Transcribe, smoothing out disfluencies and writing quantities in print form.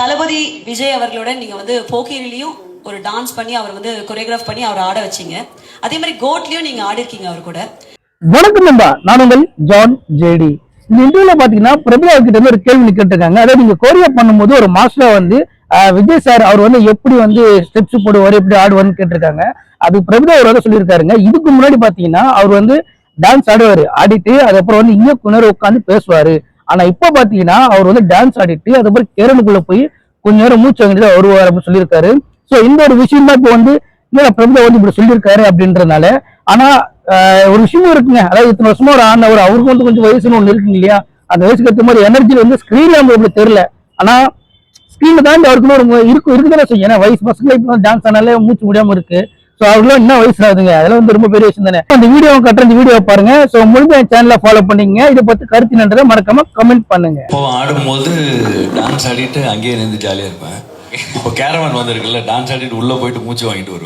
தளபதி விஜய் அவர்களுடன் நீங்க வந்து போக்கிரிலையும் ஒரு டான்ஸ் பண்ணி அவர் வந்து கொரியோகிராஃப் பண்ணி அவர் ஆட வச்சீங்க. அதே மாதிரி கோட்லயும் நீங்க ஆடி இருக்கீங்க அவர் கூட. வணக்கம் நண்பா, நான் உங்கள் ஜான் ஜேடி. இந்த இன்டர்வியூல பாத்தீங்கன்னா பிரபுதா கிட்ட இருந்து ஒரு கேள்வி கேட்டிருக்காங்க. அதாவது நீங்க கோரியா பண்ணும்போது ஒரு மாஸ்டரா வந்து விஜய் சார் அவர் வந்து எப்படி வந்து ஸ்டெப்ஸ் போடுவார், எப்படி ஆடுவார்னு கேட்டிருக்காங்க. அது பிரபுதா அவர் வந்து சொல்லியிருக்காருங்க. இதுக்கு முன்னாடி பாத்தீங்கன்னா அவர் வந்து டான்ஸ் ஆடுவாரு, ஆடிட்டு அதுக்கப்புறம் வந்து இயக்குனர் உட்காந்து பேசுவாரு. ஆனா இப்ப பாத்தீங்கன்னா அவர் வந்து டான்ஸ் ஆடிட்டு அதுக்கப்புறம் கேரனுக்குள்ள போய் கொஞ்ச நேரம் மூச்சு வாங்கிட்டு வருவார் அப்படின்னு சொல்லியிருக்காரு. சோ இந்த ஒரு விஷயம் தான் இப்ப வந்து பிரபுதா வந்து இப்படி சொல்லியிருக்காரு அப்படின்றதுனால. ஆனா ஒரு விஷயமும் இருக்குங்க. அதாவது இத்தனை வருஷமா ஒரு ஆனவர் அவருக்கு வந்து கொஞ்சம் வயசுன்னு ஒண்ணு இருக்குங்க இல்லையா, அந்த வயசுக்கு ஏற்ற மாதிரி எனர்ஜி வந்து ஸ்கிரீன்ல நம்மளுக்கு தெரியல. ஆனா ஸ்கிரீன்ல தான் அவருக்கு ஒரு இருக்குதானே செய்யும். ஏன்னா வயசு பசங்க இப்ப டான்ஸ் ஆனாலே மூச்சு முடியாம இருக்கு. சோ அவர்களும் என்ன வயசு ஆகுதுங்க, அதெல்லாம் வந்து ரொம்ப பெரிய விஷயம் தானே. அந்த வீடியோ கட்டுற இந்த வீடியோ பாருங்க. சோ முழுமையா சேனலை ஃபாலோ பண்ணீங்க. இதை பத்தி கருத்து என்னன்றதை மறக்காம கமெண்ட் பண்ணுங்க. இப்போ ஆடும்போது டான்ஸ் ஆடிட்டு அங்கேயே நின்று ஜாலியா இருப்பேன். இப்போ கேரவன் வந்திருக்குல்ல, டான்ஸ் ஆடிட்டு உள்ள போயிட்டு மூச்சு வாங்கிட்டு வருவேன்.